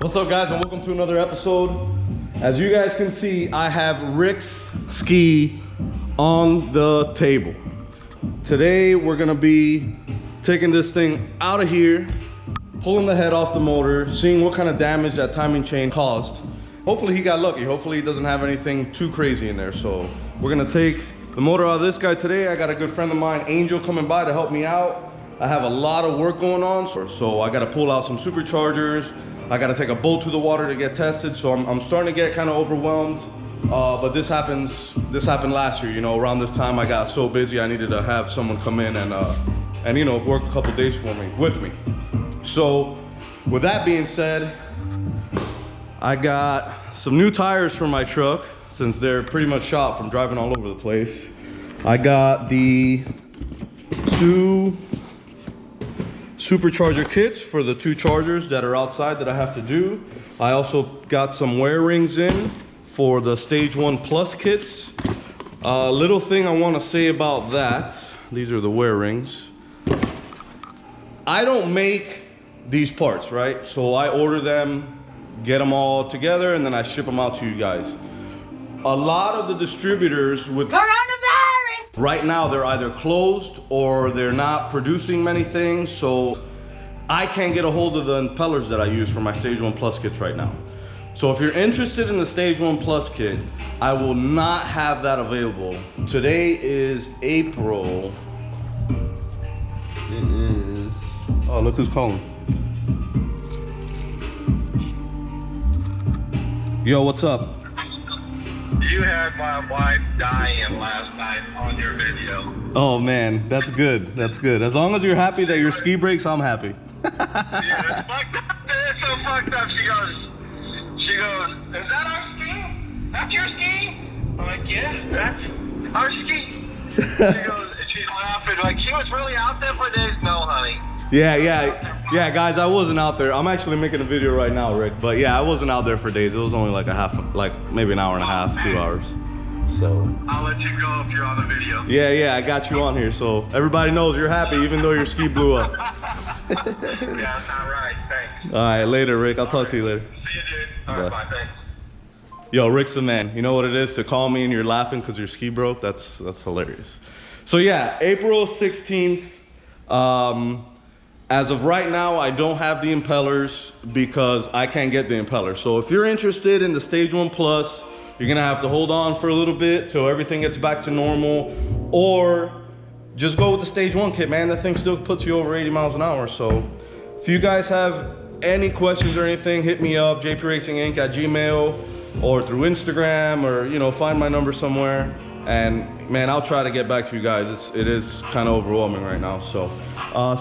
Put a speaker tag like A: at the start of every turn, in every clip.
A: What's up, guys, and welcome to another episode. As you guys can see, I have Rick's ski on the table. Today we're gonna be taking this thing out of here, pulling the head off the motor, seeing what kind of damage that timing chain caused. Hopefully he got lucky. Hopefully he doesn't have anything too crazy in there. So we're gonna take the motor out of this guy today. I got a good friend of mine, Angel, coming by to help me out. I have a lot of work going on, so I gotta pull out some superchargers. I gotta take a boat to the water to get tested, so I'm starting to get kind of overwhelmed. But this happened last year, you know, around this time I got so busy I needed to have someone come in and you know, work a couple days with me. So with that being said, I got some new tires for my truck since they're pretty much shot from driving all over the place. I got the 2 supercharger kits for the 2 chargers that are outside that I have to do. I also got some wear rings in for the Stage 1 Plus kits. Little thing I want to say about that, these are the wear rings. I don't make these parts, right? So I order them, get them all together, and then I ship them out to you guys. A lot of the distributors with coronavirus right now, they're either closed or they're not producing many things, so I can't get a hold of the impellers that I use for my Stage 1 Plus kits right now. So if you're interested in the Stage 1 Plus kit, I will not have that available. Today is April. It is, oh, look who's calling. Yo, what's up?
B: You had my wife dying last night on your video.
A: Oh man, that's good. That's good. As long as you're happy that your ski breaks, I'm happy.
B: Yeah, it's so fucked up. She goes, is that our ski? That's your ski? I'm like, yeah, that's our ski. She goes, and she's laughing like, she was really out there for days. No, honey.
A: Yeah, guys, I wasn't out there. I'm actually making a video right now, Rick. But yeah, I wasn't out there for days. It was only like maybe an hour and a half, 2 hours. So
B: I'll let you go if you're on the video.
A: Yeah, I got you on here, so everybody knows you're happy, even though your ski blew up.
B: Yeah, that's not right. Thanks.
A: All right, later, Rick. I'll talk to you later.
B: See you, dude. All right, bye. Thanks.
A: Yo, Rick's the man. You know what it is to call me and you're laughing because your ski broke? That's hilarious. So yeah, April 16th. As of right now, I don't have the impellers because I can't get the impellers. So if you're interested in the Stage 1 Plus, you're gonna have to hold on for a little bit till everything gets back to normal, or just go with the Stage 1 kit, man. That thing still puts you over 80 miles an hour. So if you guys have any questions or anything, hit me up, jpracinginc@gmail, or through Instagram, or you know, find my number somewhere. And man, I'll try to get back to you guys. It is kind of overwhelming right now. So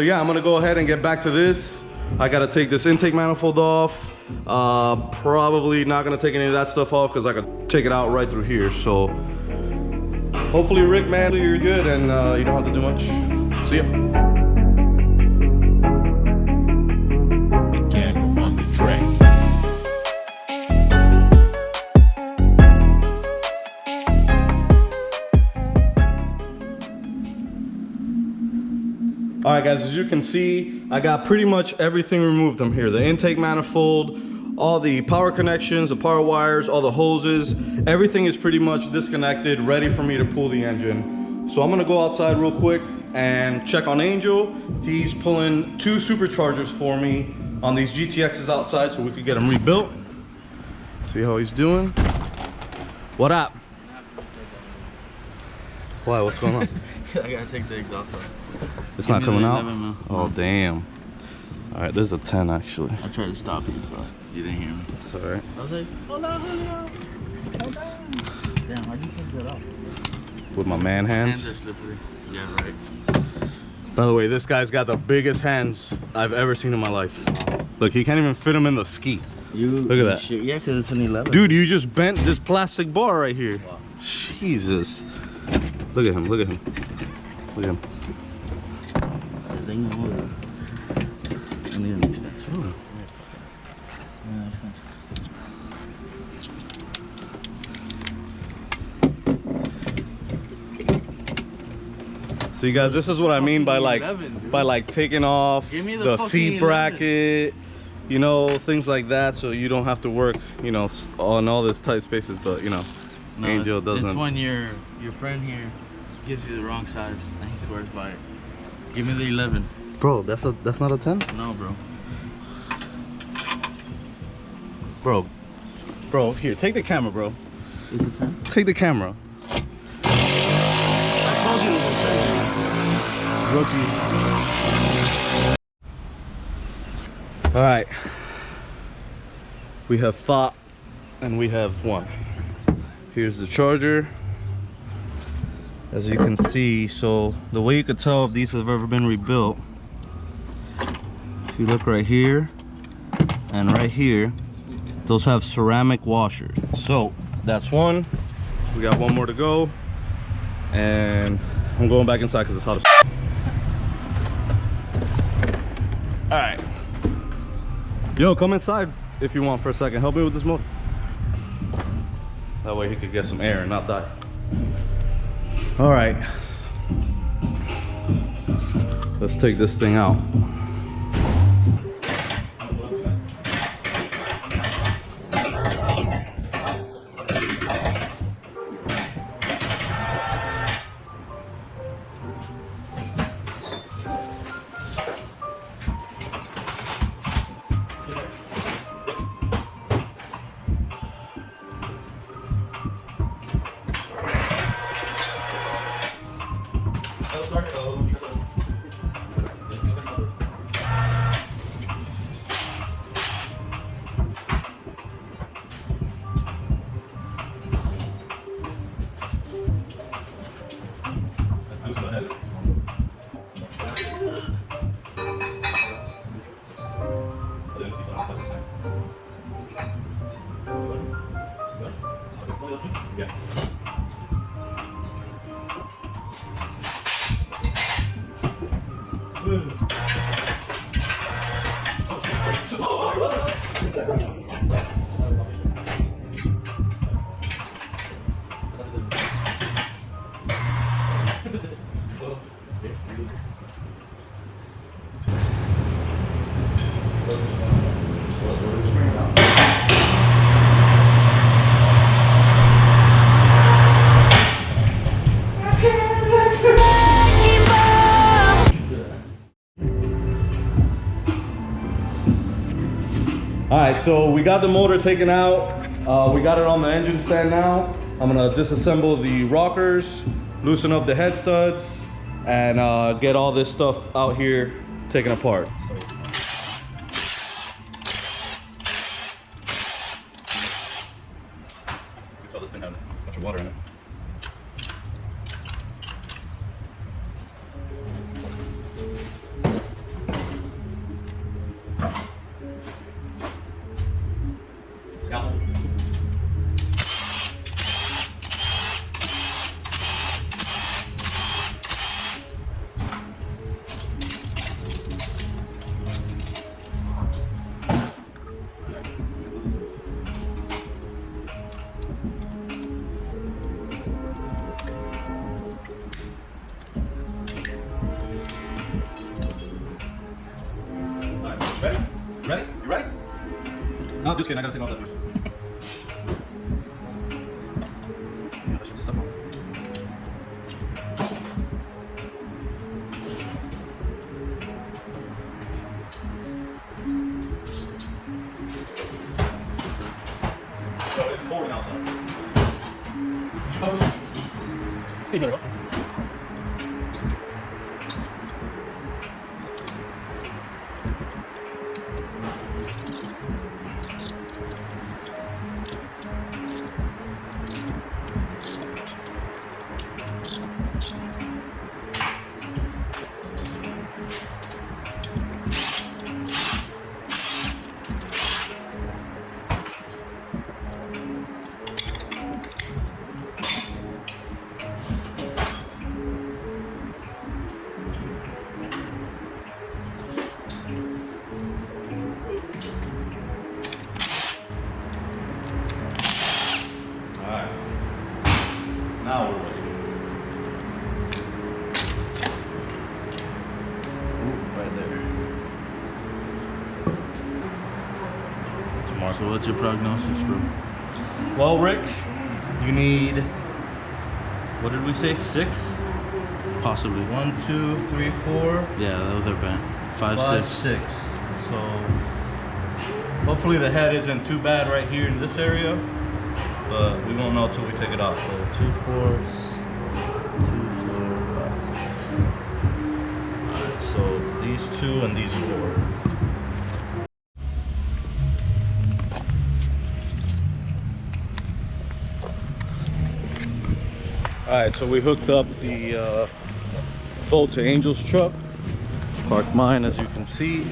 A: yeah, I'm gonna go ahead and get back to this. I gotta take this intake manifold off. Probably not gonna take any of that stuff off because I could take it out right through here. So hopefully, Rick, man, you're good and you don't have to do much. See ya. All right, guys, as you can see, I got pretty much everything removed from here. The intake manifold, all the power connections, the power wires, all the hoses, everything is pretty much disconnected, ready for me to pull the engine. So I'm gonna go outside real quick and check on Angel. He's pulling 2 superchargers for me on these GTXs outside so we could get them rebuilt. See how he's doing. What up? Why, what's going on?
C: I gotta take the exhaust off.
A: It's not coming out? Oh, damn. All right, this is a 10 actually.
C: I tried to stop you, but you didn't hear me.
A: It's all right.
C: I was like, hold on, hold on. Hold on. Damn, how'd you take that off?
A: With my man hands.
C: Hands are slippery. Yeah, right.
A: By the way, this guy's got the biggest hands I've ever seen in my life. Look, he can't even fit them in the ski. Look at that.
C: Shit. Yeah, because it's an 11.
A: Dude, you just bent this plastic bar right here.
C: Wow.
A: Jesus. Look at him, look at him. Look at him.
C: I need an extension.
A: So you guys, this is what I mean by like taking off the seat bracket, you know, things like that, so you don't have to work, you know, on all this tight spaces. But you know,
C: No,
A: Angel doesn't.
C: It's when your friend here gives you the wrong size and he swears by it. Give me the 11.
A: Bro, that's not a 10.
C: No, bro.
A: Bro, here, take the camera, bro.
C: Is it 10?
A: Take the camera.
C: I told you it was a 10.
A: All right, we have fought and we have won. Here's the charger, as you can see. So the way you could tell if these have ever been rebuilt, if you look right here and right here, those have ceramic washers. So that's one. We got one more to go, and I'm going back inside because it's hot as shit. All right. Yo, come inside if you want for a second. Help me with this motor. That way he could get some air and not die. All right. Let's take this thing out. All right, so we got the motor taken out. We got it on the engine stand now. I'm gonna disassemble the rockers, loosen up the head studs, and get all this stuff out here taken apart. You tell this thing had a bunch of water in it. Ready? You ready? No, just kidding. I gotta take off that piece. Yeah, that shit's stuck on. So it's pouring outside.
C: You got it.
A: mark.
C: So what's your prognosis, bro?
A: Well, Rick, you need, what did we say, 6?
C: Possibly.
A: 1, 2, 3, 4,
C: Yeah, that was our band. 5,
A: 5,
C: 6.
A: 6. So hopefully the head isn't too bad right here in this area, but we won't know till we take it off. So 2 4s, 2 4 5 6. Alright, so it's these 2 and these 4. Alright, so we hooked up the boat to Angel's truck. Parked mine, as you can see.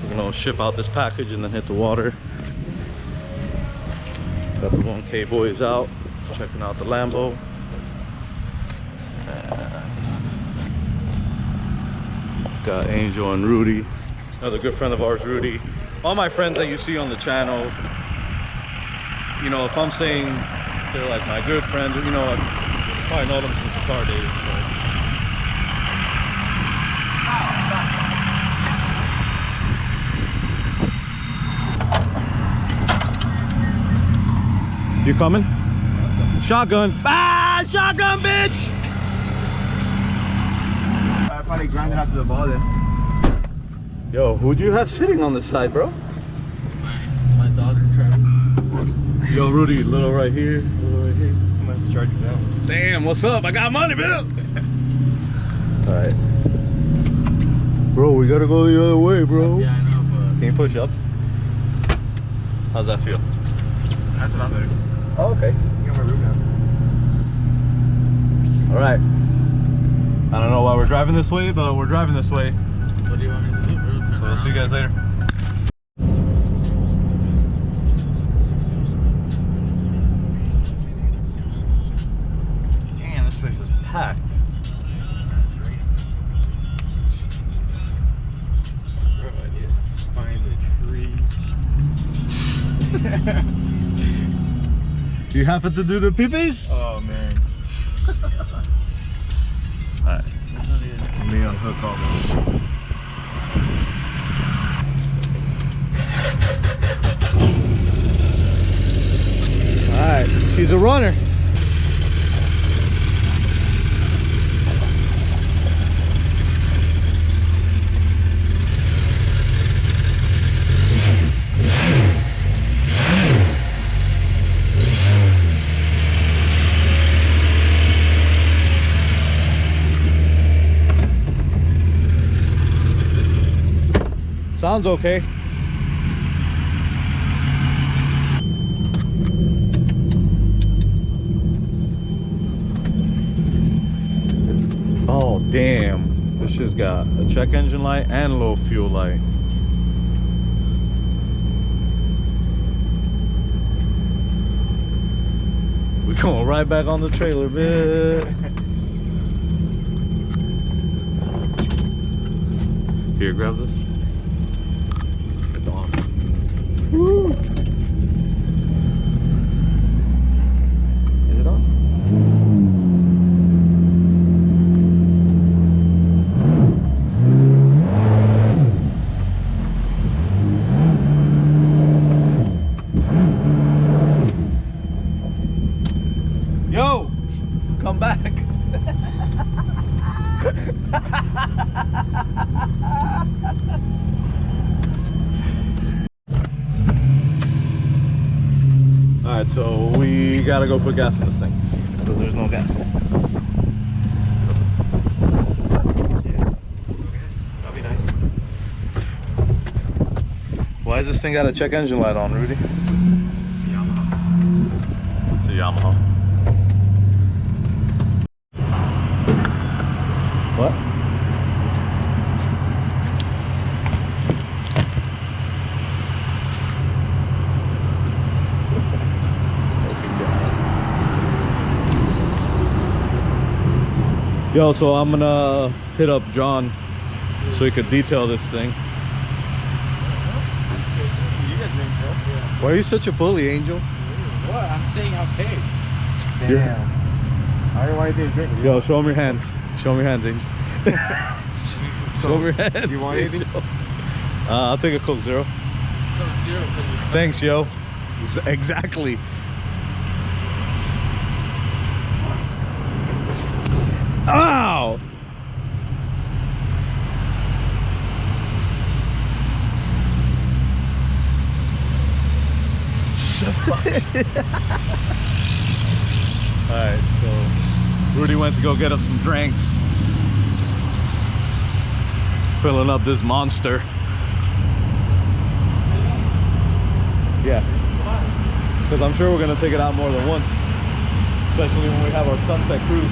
A: We're gonna ship out this package and then hit the water. Got the 1K boys out, checking out the Lambo. And got Angel and Rudy. Another good friend of ours, Rudy. All my friends that you see on the channel, you know, if I'm saying they're like my good friends, you know, I probably know them since the car days. So. You coming? Shotgun. Ah, shotgun, bitch!
D: I probably grinded out to the ball then.
A: Yo, who'd you have sitting on this side, bro?
C: My daughter, Travis.
A: Yo, Rudy, little right here, little right here.
D: I'm gonna have to charge you now.
A: Damn, what's up? I got money, Bill. All right. Bro, we gotta go the other way, bro.
C: Yeah, I know, but
A: Can you push up? How's that feel?
D: That's a lot better.
A: Oh, okay.
D: You got my room now.
A: All right. I don't know why we're driving this way, but we're driving this way.
C: what do you want me to do, bro?
A: So we'll see you guys later. Damn, this place is packed.
D: Bro, I need to find the trees.
A: You happen to do the peepees?
D: Oh man.
A: Alright. Let me unhook all this. Alright, she's a runner. Sounds okay. Oh damn, this shit's got a check engine light and low fuel light. We're going right back on the trailer, bit. Here, grab this. It's on. Woo. Is it on? Yo, come back. Alright, so we gotta go put gas in this thing because there's no gas.
D: That'd be nice.
A: Why has this thing got a check engine light on, Rudy?
D: It's a Yamaha.
A: It's a Yamaha. What? Yo, so I'm gonna hit up John so he could detail this thing.
D: You guys names, bro. Yeah.
A: Why are you such a bully, Angel?
D: What? I'm saying I'll pay.
A: Yeah.
D: Damn. I don't want anything to drink.
A: Yo, show him your hands. Show him your hands, Angel. Show him your hands.
D: You want anything?
A: Angel. I'll take a Coke Zero.
C: zero because you're
A: Thanks, yo. Exactly. Ow! Alright, so Rudy went to go get us some drinks. Filling up this monster. Yeah. Because I'm sure we're gonna take it out more than once. Especially when we have our sunset cruise.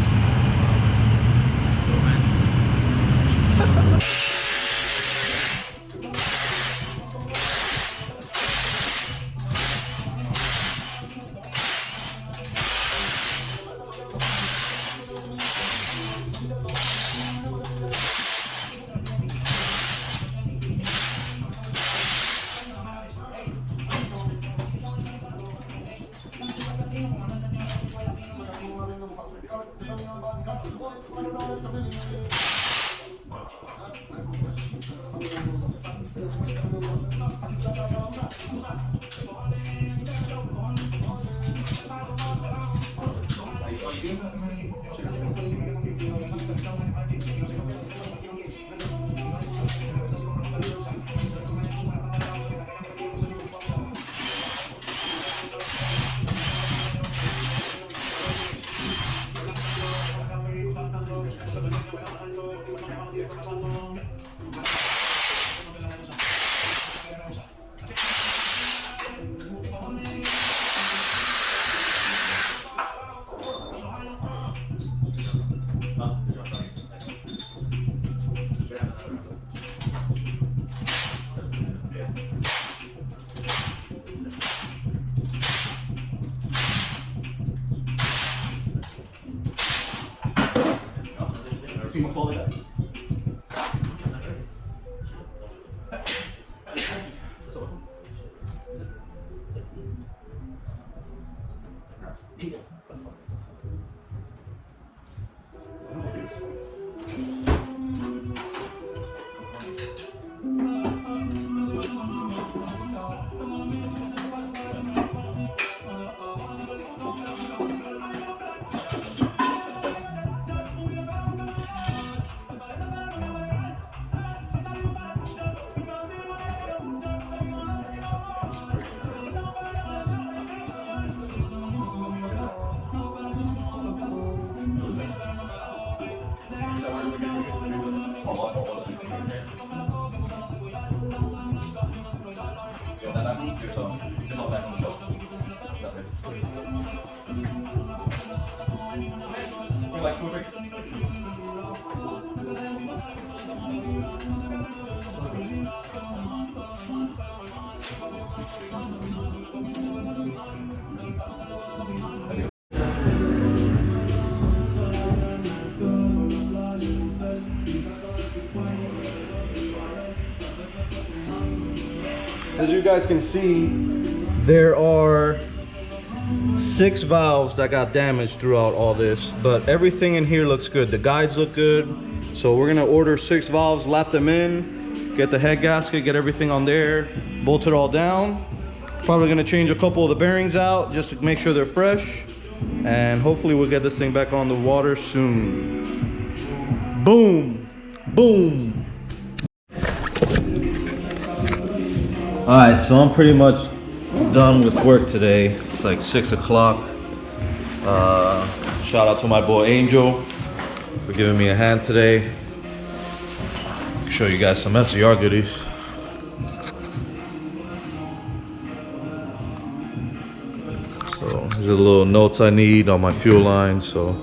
A: As you guys can see, there are 6 valves that got damaged throughout all this, but everything in here looks good. The guides look good. So we're gonna order 6 valves, lap them in, get the head gasket, get everything on there, bolt it all down. Probably gonna change a couple of the bearings out just to make sure they're fresh. And hopefully we'll get this thing back on the water soon. Boom, boom. All right, so I'm pretty much done with work today. It's like 6 o'clock. Shout out to my boy Angel for giving me a hand today. Show you guys some FZR goodies. So these are the little notes I need on my fuel line. So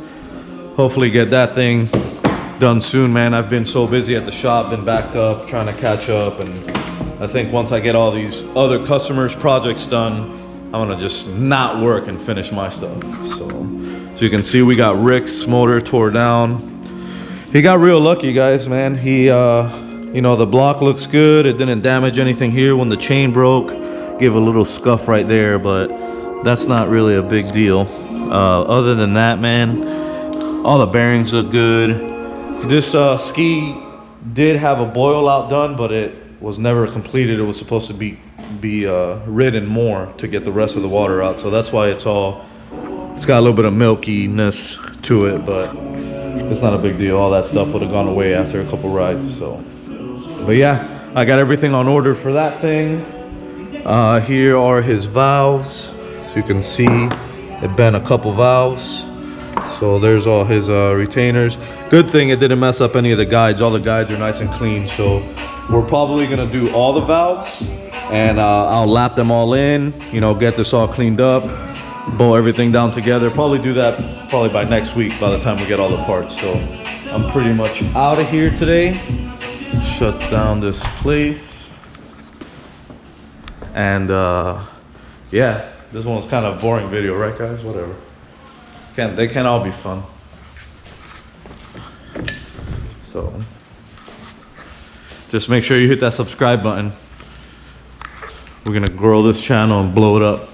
A: hopefully get that thing done soon, man. I've been so busy at the shop, been backed up, trying to catch up, and I think once I get all these other customers' projects done, I'm gonna just not work and finish my stuff. So you can see we got Rick's motor tore down. He got real lucky, guys, man. He, you know, the block looks good. It didn't damage anything here. When the chain broke, gave a little scuff right there, but that's not really a big deal. Other than that, man, all the bearings look good. This ski did have a boil out done, but it was never completed. It was supposed to be ridden more to get the rest of the water out. So that's why it's got a little bit of milkiness to it, but it's not a big deal. All that stuff would have gone away after a couple rides. So, but yeah, I got everything on order for that thing. Here are his valves. So you can see it bent a couple valves. So there's all his retainers. Good thing it didn't mess up any of the guides. All the guides are nice and clean. So we're probably gonna do all the valves, and I'll lap them all in, you know, get this all cleaned up, bolt everything down together. Probably do that probably by next week, by the time we get all the parts. So I'm pretty much out of here today. Shut down this place. And yeah, this one was kind of a boring video, right guys? Whatever. They can't all be fun. So just make sure you hit that subscribe button. We're gonna grow this channel and blow it up.